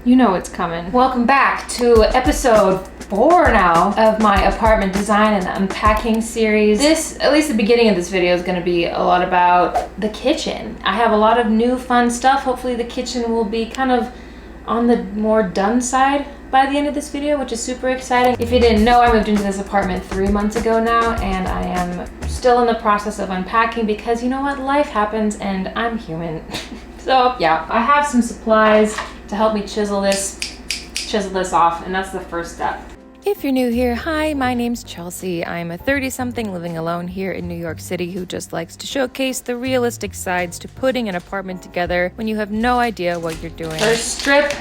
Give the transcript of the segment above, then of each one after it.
You know it's coming. Welcome back to episode 4 now of my apartment design and unpacking series. This, at least the beginning of this video, is going to be a lot about the kitchen. I have a lot of new fun stuff. Hopefully the kitchen will be kind of on the more done side by the end of this video, which is super exciting. If you didn't know, I moved into this apartment 3 months ago now, and I am still in the process of unpacking because you know what, life happens and I'm human. So yeah, I have some supplies to help me chisel this off, and that's the first step. If you're new here, hi, my name's Chelsea. I'm a 30-something living alone here in New York City who just likes to showcase the realistic sides to putting an apartment together when you have no idea what you're doing. First strip,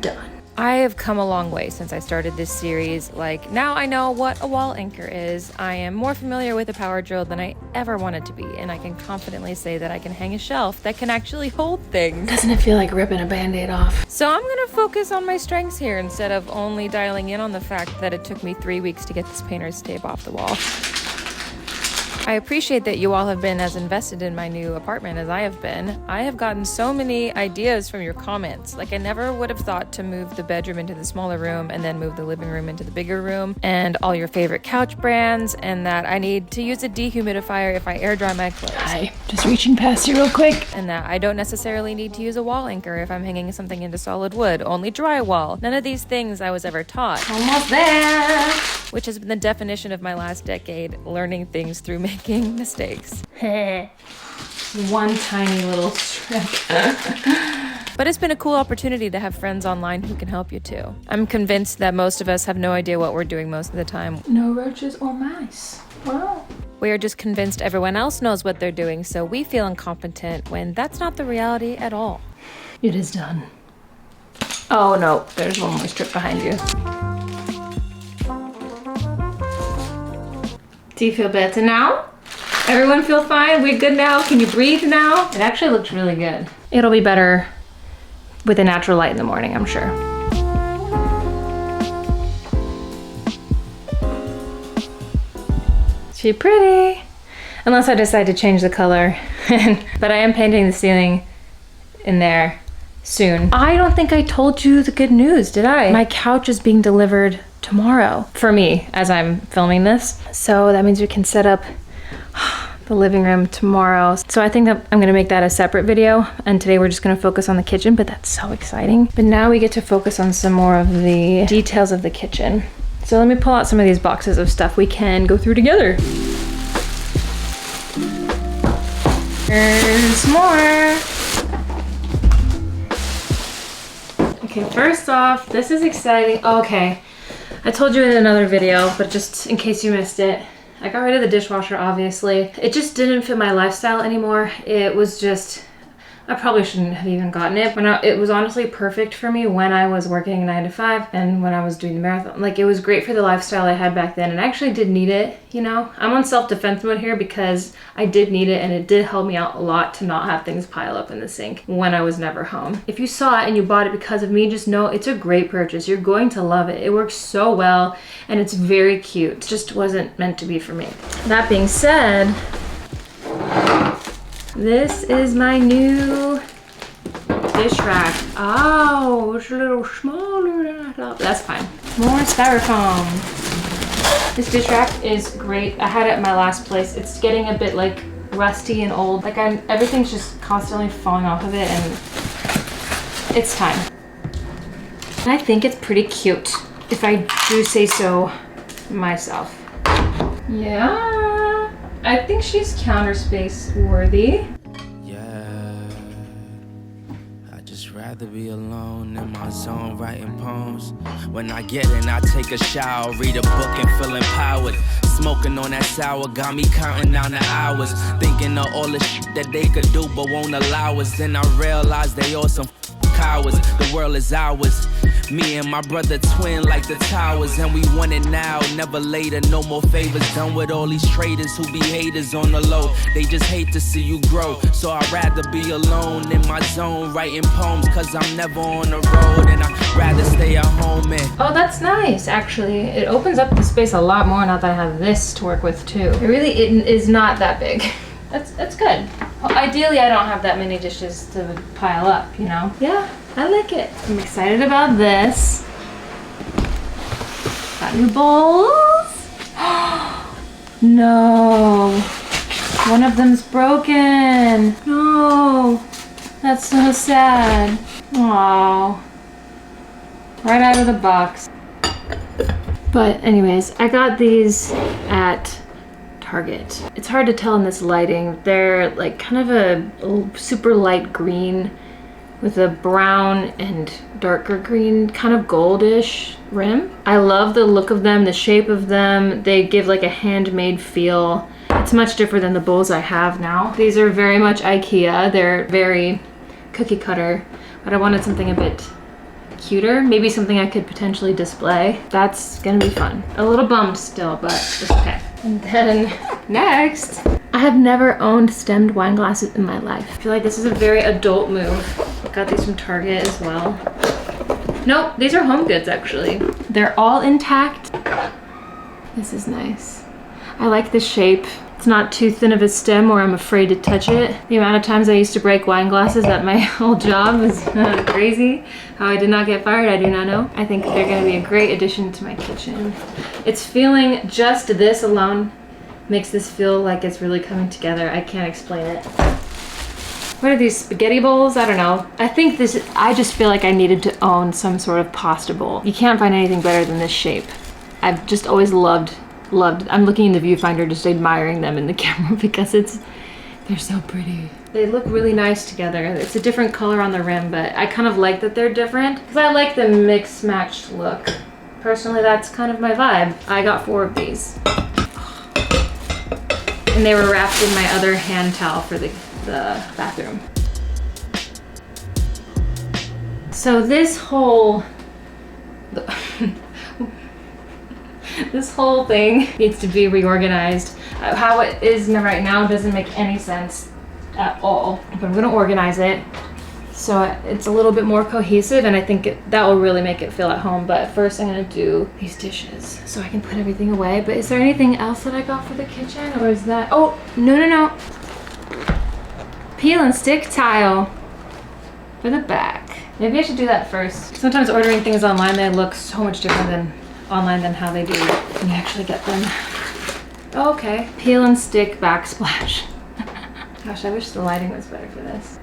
done. I have come a long way since I started this series. Like, now I know what a wall anchor is. I am more familiar with a power drill than I ever wanted to be, and I can confidently say that I can hang a shelf that can actually hold things. Doesn't it feel like ripping a band-aid off? So I'm gonna focus on my strengths here instead of only dialing in on the fact that it took me 3 weeks to get this painter's tape off the wall. I appreciate that you all have been as invested in my new apartment as I have been. I have gotten so many ideas from your comments. Like, I never would have thought to move the bedroom into the smaller room and then move the living room into the bigger room, and all your favorite couch brands, and that I need to use a dehumidifier if I air dry my clothes. Hi, just reaching past you real quick. And that I don't necessarily need to use a wall anchor if I'm hanging something into solid wood, only drywall. None of these things I was ever taught. Almost there! Which has been the definition of my last decade, learning things through making mistakes. One tiny little strip. But it's been a cool opportunity to have friends online who can help you too. I'm convinced that most of us have no idea what we're doing most of the time. No roaches or mice. Wow. We are just convinced everyone else knows what they're doing, so we feel incompetent when that's not the reality at all. It is done. Oh no, there's one more strip behind you. Do you feel better now? Everyone feel fine? We're good now? Can you breathe now? It actually looks really good. It'll be better with a natural light in the morning, I'm sure. Is she pretty? Unless I decide to change the color. But I am painting the ceiling in there soon. I don't think I told you the good news, did I? My couch is being delivered tomorrow for me as I'm filming this. So that means we can set up the living room tomorrow. So I think that I'm gonna make that a separate video, and today we're just gonna focus on the kitchen, but that's so exciting. But now we get to focus on some more of the details of the kitchen. So let me pull out some of these boxes of stuff we can go through together. There's more. Okay, first off, this is exciting. Okay, I told you in another video, but just in case you missed it, I got rid of the dishwasher, obviously. It just didn't fit my lifestyle anymore. It was just, I probably shouldn't have even gotten it. It was honestly perfect for me when I was working 9 to 5 and when I was doing the marathon. Like, it was great for the lifestyle I had back then, and I actually did need it, you know? I'm on self-defense mode here because I did need it, and it did help me out a lot to not have things pile up in the sink when I was never home. If you saw it and you bought it because of me, just know it's a great purchase. You're going to love it. It works so well, and it's very cute. It just wasn't meant to be for me. That being said, this is my new dish rack. Oh, it's a little smaller than I thought. That's fine. More styrofoam. This dish rack is great. I had it at my last place. It's getting a bit like rusty and old. Like, everything's just constantly falling off of it, and it's time. And I think it's pretty cute, if I do say so myself. Yeah, I think she's counter space worthy. Rather be alone in my zone writing poems. When I get in, I take a shower, read a book and feel empowered. Smoking on that sour got me counting down the hours, thinking of all the shit that they could do but won't allow us. Then I realized they all some cowards. The world is ours. Me and my brother twin like the towers, and we want it now, never later. No more favors done with all these traitors who be haters on the low. They just hate to see you grow, so I'd rather be alone in my zone writing poems, cause I'm never on the road and I'd rather stay at home. And oh, that's nice, actually. It opens up the space a lot more now that I have this to work with too. It really is not that big. That's good. Ideally, I don't have that many dishes to pile up, you know? Yeah, I like it. I'm excited about this. Got new bowls. No. One of them's broken. No. That's so sad. Aww. Right out of the box. But anyways, I got these at Target. It's hard to tell in this lighting. They're like kind of a super light green with a brown and darker green, kind of goldish rim. I love the look of them, the shape of them. They give like a handmade feel. It's much different than the bowls I have now. These are very much IKEA. They're very cookie cutter, but I wanted something a bit cuter, maybe something I could potentially display. That's gonna be fun. A little bummed still, but it's okay. And then next, I have never owned stemmed wine glasses in my life. I feel like this is a very adult move. I got these from Target as well. Nope, these are Home Goods actually. They're all intact. This is nice. I like the shape. It's not too thin of a stem or I'm afraid to touch it. The amount of times I used to break wine glasses at my old job is crazy. How I did not get fired, I do not know. I think they're gonna be a great addition to my kitchen. It's feeling, just this alone makes this feel like it's really coming together. I can't explain it. What are these, spaghetti bowls? I don't know. I just feel like I needed to own some sort of pasta bowl. You can't find anything better than this shape. I've just always loved. I'm looking in the viewfinder just admiring them in the camera because they're so pretty. They look really nice together. It's a different color on the rim, but I kind of like that they're different because I like the mixed matched look. Personally, that's kind of my vibe. I got 4 of these. And they were wrapped in my other hand towel for the bathroom. So this whole this whole thing needs to be reorganized. How it is right now doesn't make any sense at all. But I'm gonna organize it so it's a little bit more cohesive, and I think that will really make it feel at home. But first I'm gonna do these dishes so I can put everything away. But is there anything else that I got for the kitchen, or is that, oh, no. Peel and stick tile for the back. Maybe I should do that first. Sometimes ordering things online, they look so much different than online than how they do when you actually get them. Oh, okay. Peel and stick backsplash. Gosh, I wish the lighting was better for this.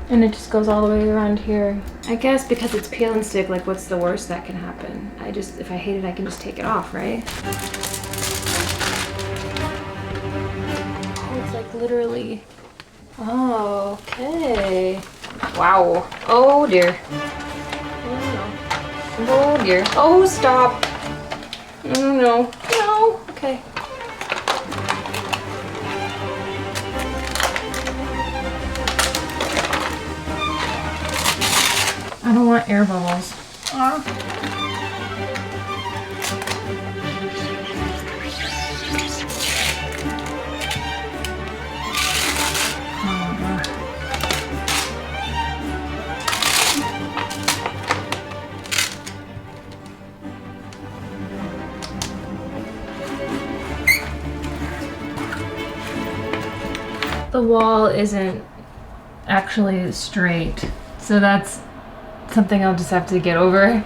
And it just goes all the way around here. I guess because it's peel and stick, like what's the worst that can happen? If I hate it, I can just take it off, right? Oh, it's like literally. Oh, okay. Wow. Oh dear. Oh dear. Oh, stop. Oh, no. No. Okay. I don't want air bubbles. The wall isn't actually straight, so that's something I'll just have to get over.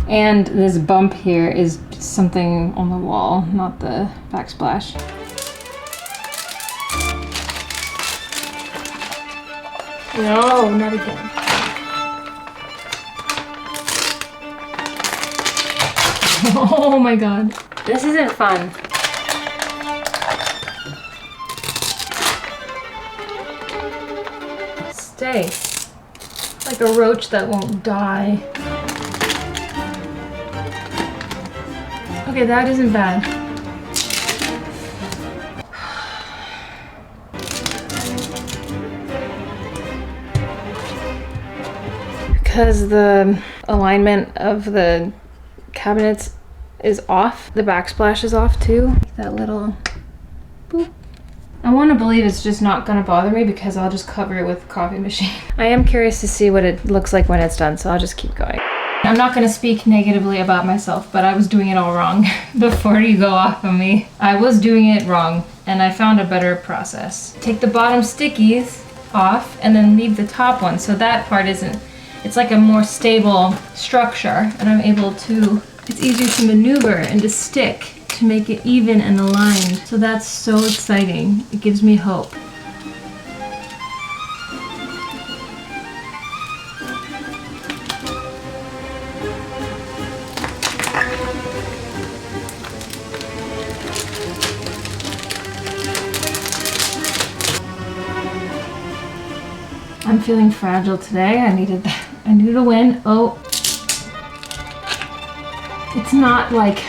And this bump here is something on the wall, not the backsplash. No, not again. Oh my god. This isn't fun. Stay. Like a roach that won't die. Okay, that isn't bad. Because the alignment of the cabinets is off, the backsplash is off too. That little boop. I want to believe it's just not going to bother me because I'll just cover it with a coffee machine. I am curious to see what it looks like when it's done, so I'll just keep going. I'm not going to speak negatively about myself, but I was doing it all wrong before you go off on me. I was doing it wrong. and I found a better process. Take the bottom stickies off and then leave the top one, so that part isn't, it's like a more stable structure, and I'm able to, it's easier to maneuver and to stick to make it even and aligned. So that's so exciting. It gives me hope. I'm feeling fragile today. I needed a win. Oh, it's not like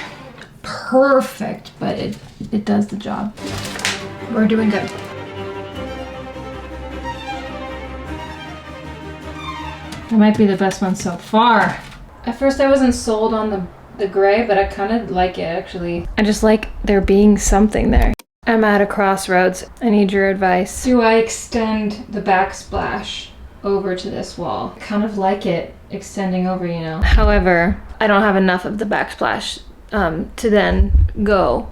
perfect, but it does the job. We're doing good. It might be the best one so far. At first I wasn't sold on the gray, but I kind of like it actually. I just like there being something there. I'm at a crossroads. I need your advice. Do I extend the backsplash over to this wall? I kind of like it extending over, you know. However, I don't have enough of the backsplash to then go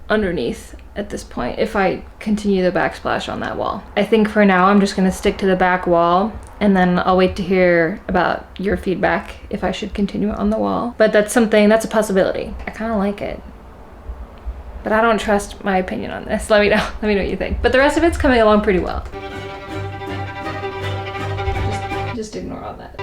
underneath at this point if I continue the backsplash on that wall. I think for now I'm just gonna stick to the back wall, and then I'll wait to hear about your feedback if I should continue on the wall. But that's a possibility. I kind of like it. But I don't trust my opinion on this. Let me know what you think. But the rest of it's coming along pretty well. Just ignore all that.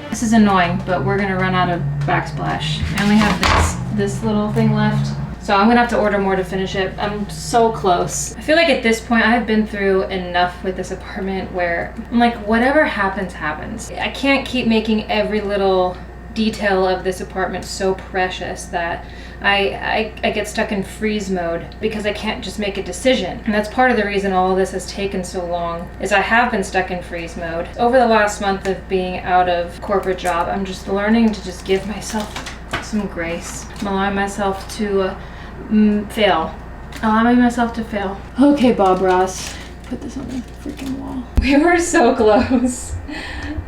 This is annoying, but we're gonna run out of backsplash. I only have this little thing left. So I'm gonna have to order more to finish it. I'm so close. I feel like at this point I've been through enough with this apartment where I'm like, whatever happens, happens. I can't keep making every little detail of this apartment so precious that I get stuck in freeze mode because I can't just make a decision. And that's part of the reason all of this has taken so long, is I have been stuck in freeze mode. Over the last month of being out of corporate job, I'm just learning to just give myself some grace. I'm allowing myself to fail. Allowing myself to fail. Okay, Bob Ross. Put this on the freaking wall. We were so close.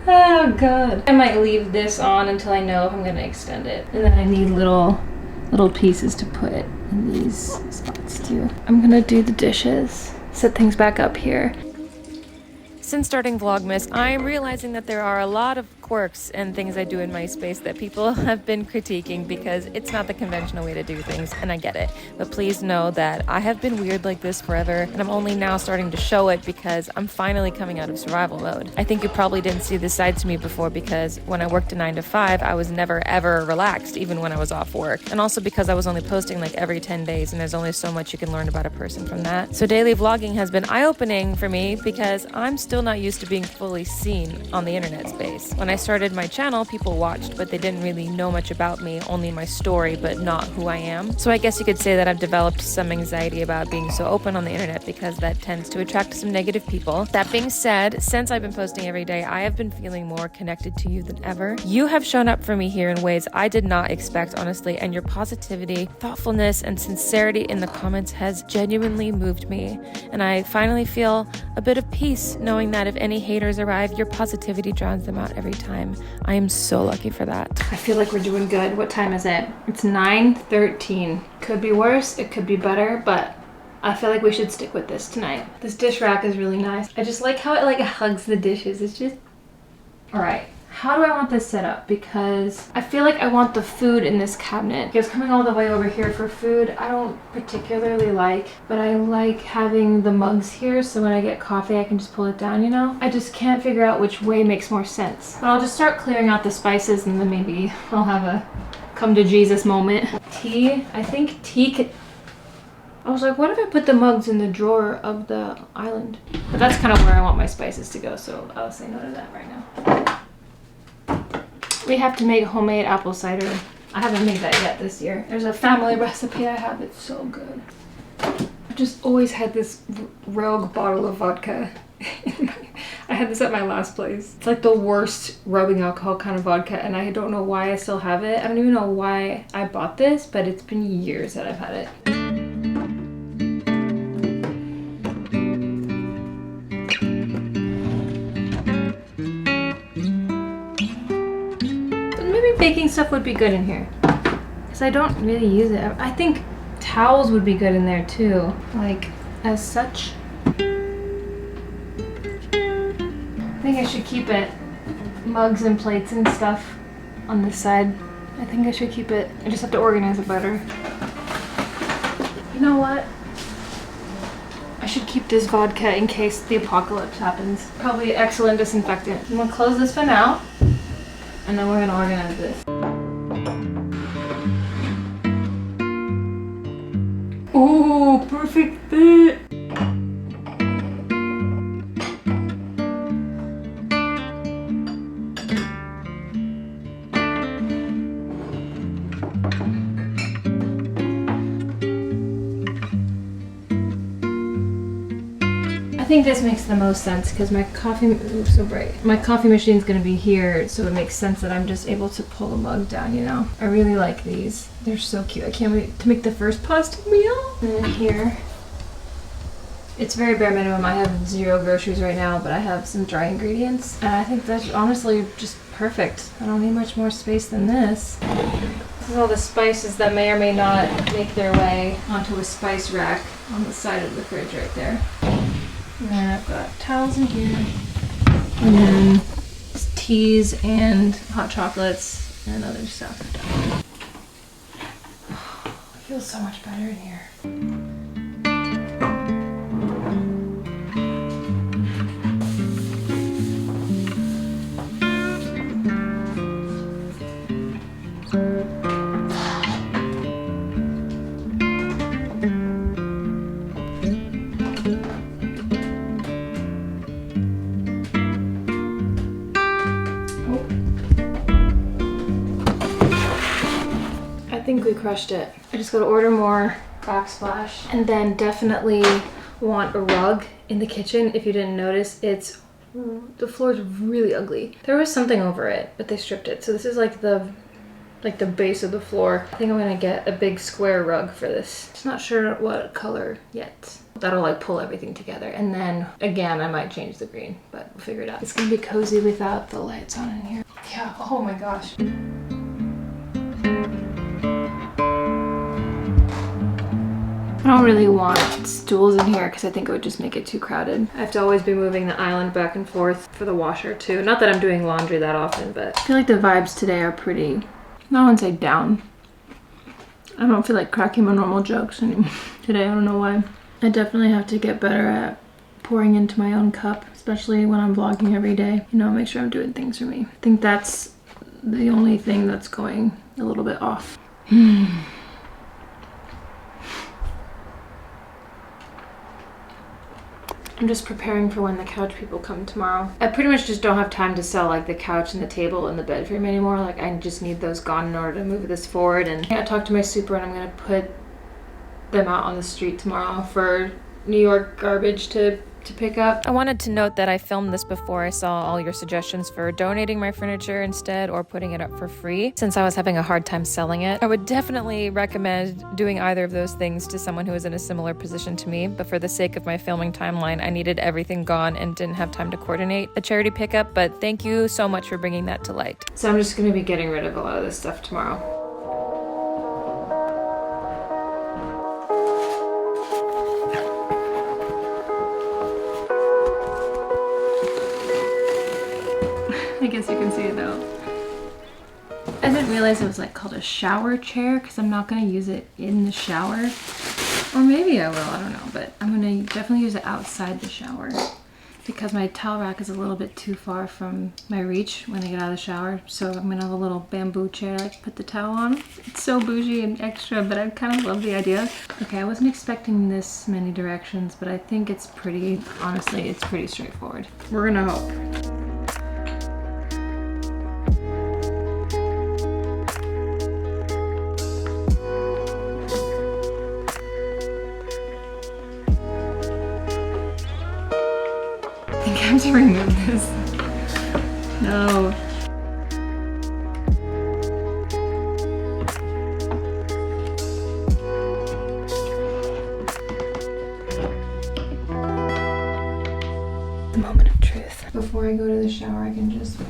Oh god. I might leave this on until I know if I'm gonna extend it. And then I need little pieces to put in these spots too. I'm gonna do the dishes. Set things back up here. Since starting Vlogmas, I'm realizing that there are a lot of quirks and things I do in my space that people have been critiquing because it's not the conventional way to do things, and I get it. But please know that I have been weird like this forever, and I'm only now starting to show it because I'm finally coming out of survival mode. I think you probably didn't see this side to me before because when I worked a 9 to 5, I was never ever relaxed, even when I was off work. And also because I was only posting like every 10 days, and there's only so much you can learn about a person from that. So daily vlogging has been eye-opening for me because I'm still not used to being fully seen on the internet space. When I started my channel, people watched, but they didn't really know much about me, only my story, but not who I am. So I guess you could say that I've developed some anxiety about being so open on the internet because that tends to attract some negative people. That being said, since I've been posting every day, I have been feeling more connected to you than ever. You have shown up for me here in ways I did not expect, honestly, and your positivity, thoughtfulness, and sincerity in the comments has genuinely moved me. And I finally feel a bit of peace knowing that if any haters arrive, your positivity drowns them out every time. I am so lucky for that. I feel like we're doing good. What time is it? It's 9:13. Could be worse, it could be better, but I feel like we should stick with this tonight. This dish rack is really nice. I just like how it like hugs the dishes. It's just... Alright. How do I want this set up? Because I feel like I want the food in this cabinet. Because coming all the way over here for food, I don't particularly like, but I like having the mugs here so when I get coffee I can just pull it down, you know? I just can't figure out which way makes more sense. But I'll just start clearing out the spices and then maybe I'll have a come to Jesus moment. Tea, I think tea could... I was like, what if I put the mugs in the drawer of the island? But that's kind of where I want my spices to go, so I'll say no to that right now. We have to make homemade apple cider. I haven't made that yet this year. There's a family recipe I have. It's so good. I've just always had this rogue bottle of vodka. I had this at my last place. It's like the worst rubbing alcohol kind of vodka, and I don't know why I still have it. I don't even know why I bought this, but it's been years that I've had it. baking stuff would be good in here. Because I don't really use it. I think towels would be good in there too. Like, as such. I think I should keep it mugs and plates and stuff on this side. I think I should keep it. I just have to organize it better. You know what? I should keep this vodka in case the apocalypse happens. Probably excellent disinfectant. I'm gonna close this for now, and then we're gonna organize this. Oh, perfect fit! I think this makes the most sense because my coffee, oops, so bright. My coffee machine's gonna be here, so it makes sense that I'm just able to pull the mug down, you know? I really like these. They're so cute. I can't wait to make the first pasta meal. And then here, it's very bare minimum. I have 0 groceries right now, but I have some dry ingredients. And I think that's honestly just perfect. I don't need much more space than this. This is all the spices that may or may not make their way onto a spice rack on the side of the fridge right there. And then I've got towels in here, and then teas and hot chocolates and other stuff. It feels so much better in here. I think we crushed it. I just gotta order more Backsplash, and then definitely want a rug in the kitchen. If you didn't notice, the floor is really ugly. There was something over it, but they stripped it. So this is like the base of the floor. I think I'm gonna get a big square rug for this. Just not sure what color yet. That'll like pull everything together. And then again, I might change the green, but we'll figure it out. It's gonna be cozy without the lights on in here. Yeah, oh my gosh. I don't really want stools in here because I think it would just make it too crowded. I have to always be moving the island back and forth for the washer too. Not that I'm doing laundry that often, but I feel like the vibes today are pretty, I wouldn't say down. I don't feel like cracking my normal jokes anymore today. I don't know why. I definitely have to get better at pouring into my own cup, especially when I'm vlogging every day. You know, make sure I'm doing things for me. I think that's the only thing that's going a little bit off. I'm just preparing for when the couch people come tomorrow. I pretty much just don't have time to sell like the couch and the table and the bed frame anymore. Like I just need those gone in order to move this forward. And I talked to my super and I'm gonna put them out on the street tomorrow for New York garbage to pick up. I wanted to note that I filmed this before I saw all your suggestions for donating my furniture instead or putting it up for free, since I was having a hard time selling it. I would definitely recommend doing either of those things to someone who is in a similar position to me, but for the sake of my filming timeline, I needed everything gone and didn't have time to coordinate a charity pickup, but thank you so much for bringing that to light. So I'm just gonna be getting rid of a lot of this stuff tomorrow. I guess you can see it though. I didn't realize it was like called a shower chair because I'm not gonna use it in the shower. Or maybe I will, I don't know, but I'm gonna definitely use it outside the shower because my towel rack is a little bit too far from my reach when I get out of the shower. So I'm gonna have a little bamboo chair I can put the towel on. It's so bougie and extra, but I kind of love the idea. Okay, I wasn't expecting this many directions, but I think it's pretty, honestly, it's pretty straightforward. We're gonna hope. I think I have to remove this. No. The moment of truth. Before I go to the shower, I can just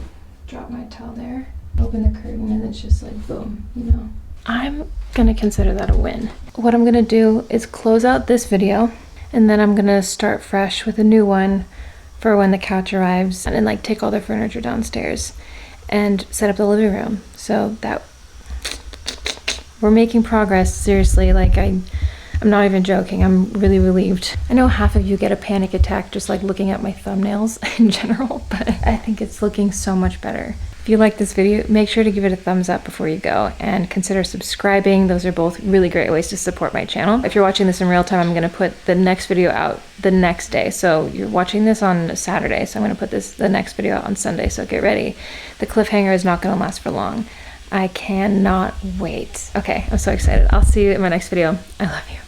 drop my towel there. Oh. open the curtain and it's just like boom, you know. I'm gonna consider that a win. What I'm gonna do is close out this video and then I'm gonna start fresh with a new one for when the couch arrives, and then like take all the furniture downstairs and set up the living room. So that we're making progress, seriously. Like I'm not even joking, I'm really relieved. I know half of you get a panic attack just like looking at my thumbnails in general, but I think it's looking so much better. If you like this video, make sure to give it a thumbs up before you go and consider subscribing. Those are both really great ways to support my channel. If you're watching this in real time, I'm gonna put the next video out the next day. So you're watching this on Saturday, so I'm gonna put the next video out on Sunday, so get ready. The cliffhanger is not gonna last for long. I cannot wait. Okay, I'm so excited. I'll see you in my next video. I love you.